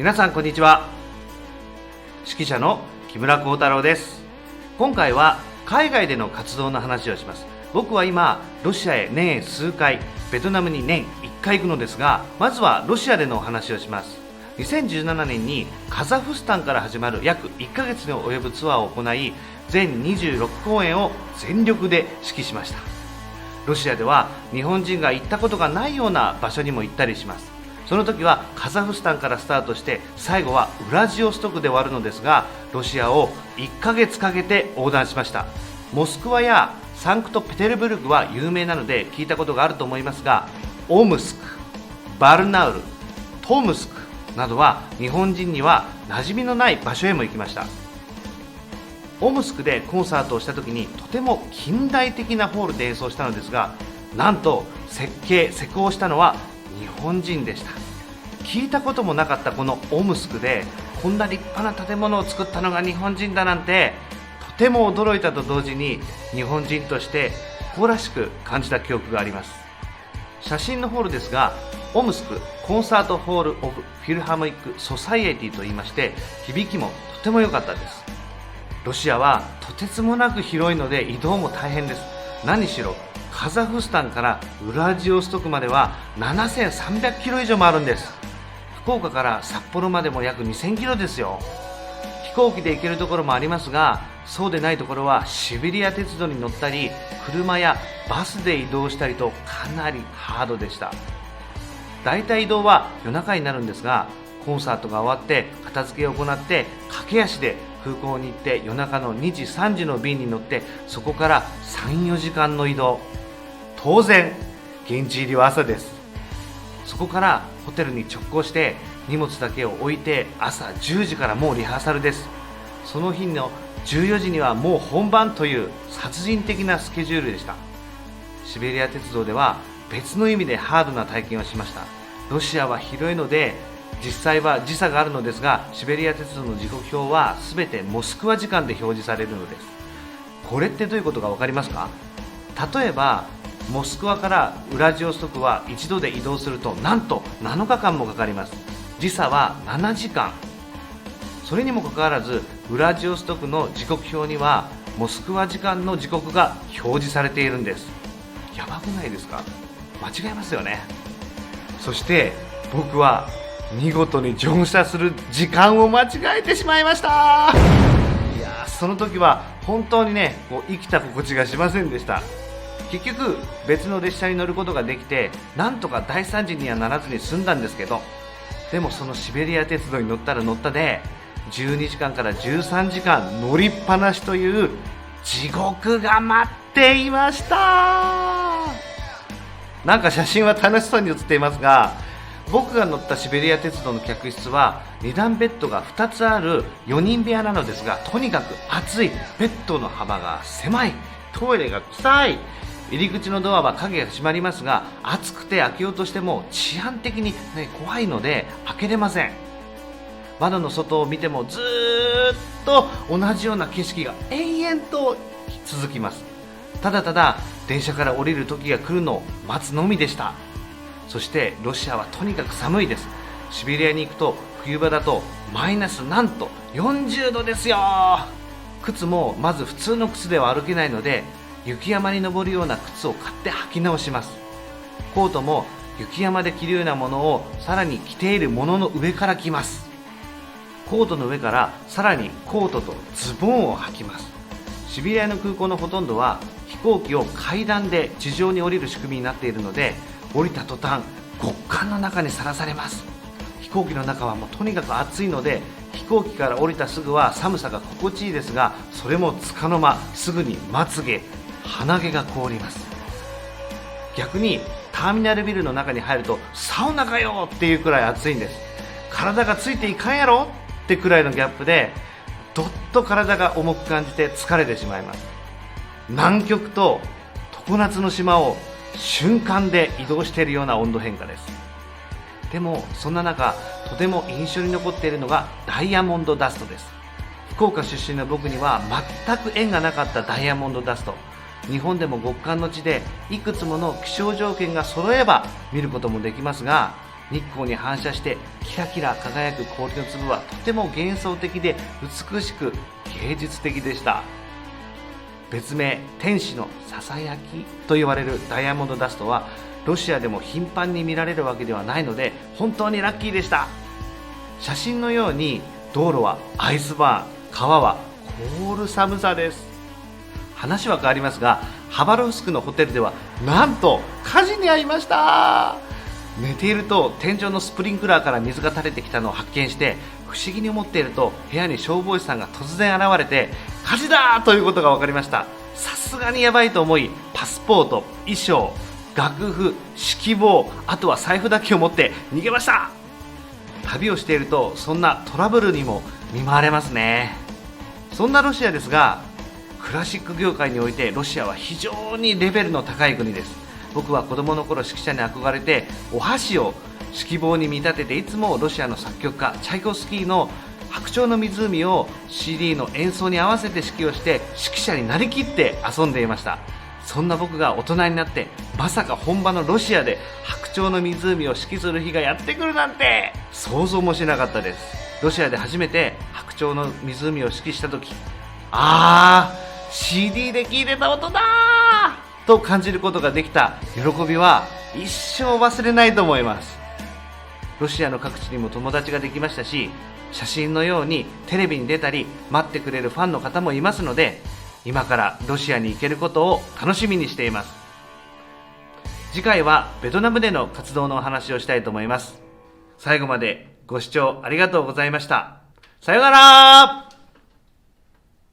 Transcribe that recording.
皆さんこんにちは。指揮者の木村光太郎です。今回は海外での活動の話をします。僕は今ロシアへ年へ数回、ベトナムに年1回行くのですが、まずはロシアでのお話をします。2017年にカザフスタンから始まる約1ヶ月に及ぶツアーを行い、全26公演を全力で指揮しました。ロシアでは日本人が行ったことがないような場所にも行ったりします。その時はカザフスタンからスタートして、最後はウラジオストクで終わるのですが、ロシアを1ヶ月かけて横断しました。モスクワやサンクトペテルブルクは有名なので聞いたことがあると思いますが、オムスク、バルナウル、トムスクなどは日本人には馴染みのない場所へも行きました。オムスクでコンサートをした時にとても近代的なホールで演奏したのですが、なんと施工したのは日本人でした。聞いたこともなかったこのオムスクでこんな立派な建物を作ったのが日本人だなんて、とても驚いたと同時に日本人として誇らしく感じた記憶があります。写真のホールですが、オムスクコンサートホールオブフィルハーモニックソサイエティと言いまして、響きもとても良かったです。ロシアはとてつもなく広いので移動も大変です。何しろカザフスタンからウラジオストクまでは7300キロ以上もあるんです。福岡から札幌までも約2000キロですよ。飛行機で行けるところもありますが、そうでないところはシベリア鉄道に乗ったり車やバスで移動したりと、かなりハードでした。だいたい移動は夜中になるんですが、コンサートが終わって片付けを行って駆け足で空港に行って、夜中の2時3時の便に乗って、そこから3、4時間の移動。当然現地入りは朝です。そこからホテルに直行して荷物だけを置いて、朝10時からもうリハーサルです。その日の14時にはもう本番という殺人的なスケジュールでした。シベリア鉄道では別の意味でハードな体験をしました。ロシアは広いので実際は時差があるのですが、シベリア鉄道の時刻表は全てモスクワ時間で表示されるのです。これってどういうことか分かりますか？例えばモスクワからウラジオストクは一度で移動すると、なんと7日間もかかります。時差は7時間。それにもかかわらずウラジオストクの時刻表にはモスクワ時間の時刻が表示されているんです。やばくないですか？間違えますよね。そして僕は見事に乗車する時間を間違えてしまいました。いや、その時は本当に生きた心地がしませんでした。結局別の列車に乗ることができて、なんとか大惨事にはならずに済んだんですけど、でもそのシベリア鉄道に乗ったら乗ったで12時間から13時間乗りっぱなしという地獄が待っていました。なんか写真は楽しそうに写っていますが、僕が乗ったシベリア鉄道の客室は2段ベッドが2つある4人部屋なのですが、とにかく暑い、ベッドの幅が狭い、トイレが臭い、入り口のドアは鍵が閉まりますが、暑くて開けようとしても治安的に、怖いので開けれません。窓の外を見てもずーっと同じような景色が延々と続きます。ただただ電車から降りる時が来るのを待つのみでした。そしてロシアはとにかく寒いです。シベリアに行くと冬場だとマイナスなんと40度ですよ。靴もまず普通の靴では歩けないので、雪山に登るような靴を買って履き直します。コートも雪山で着るようなものをさらに着ているものの上から着ます。コートの上からさらにコートとズボンを履きます。シベリアの空港のほとんどは飛行機を階段で地上に降りる仕組みになっているので、降りた途端極寒の中にさらされます。飛行機の中はもうとにかく暑いので、飛行機から降りたすぐは寒さが心地いいですが、それもつかの間すぐにまつげ、鼻毛が凍ります。逆にターミナルビルの中に入るとサウナかよっていうくらい暑いんです。体がついていかんやろってくらいのギャップで、どっと体が重く感じて疲れてしまいます。南極と常夏の島を瞬間で移動しているような温度変化です。でもそんな中、とても印象に残っているのがダイヤモンドダストです。福岡出身の僕には全く縁がなかったダイヤモンドダスト。日本でも極寒の地でいくつもの気象条件が揃えば見ることもできますが、日光に反射してキラキラ輝く氷の粒はとても幻想的で美しく芸術的でした。別名天使のささやきと言われるダイヤモンドダストはロシアでも頻繁に見られるわけではないので本当にラッキーでした。写真のように道路はアイスバーン、川は凍る寒さです。話は変わりますが、ハバロフスクのホテルではなんと火事に遭いました。寝ていると天井のスプリンクラーから水が垂れてきたのを発見して、不思議に思っていると部屋に消防士さんが突然現れて火事だということが分かりました。さすがにやばいと思い、パスポート、衣装、楽譜、指揮棒、あとは財布だけを持って逃げました。旅をしているとそんなトラブルにも見舞われますね。そんなロシアですが、クラシック業界においてロシアは非常にレベルの高い国です。僕は子供の頃指揮者に憧れて、お箸を指揮棒に見立てていつもロシアの作曲家チャイコフスキーの白鳥の湖を CD の演奏に合わせて指揮をして指揮者になりきって遊んでいました。そんな僕が大人になってまさか本場のロシアで白鳥の湖を指揮する日がやってくるなんて想像もしなかったです。ロシアで初めて白鳥の湖を指揮した時、CD で聴いてた音だーと感じることができた喜びは一生忘れないと思います。ロシアの各地にも友達ができましたし、写真のようにテレビに出たり待ってくれるファンの方もいますので、今からロシアに行けることを楽しみにしています。次回はベトナムでの活動のお話をしたいと思います。最後までご視聴ありがとうございました。さようなら。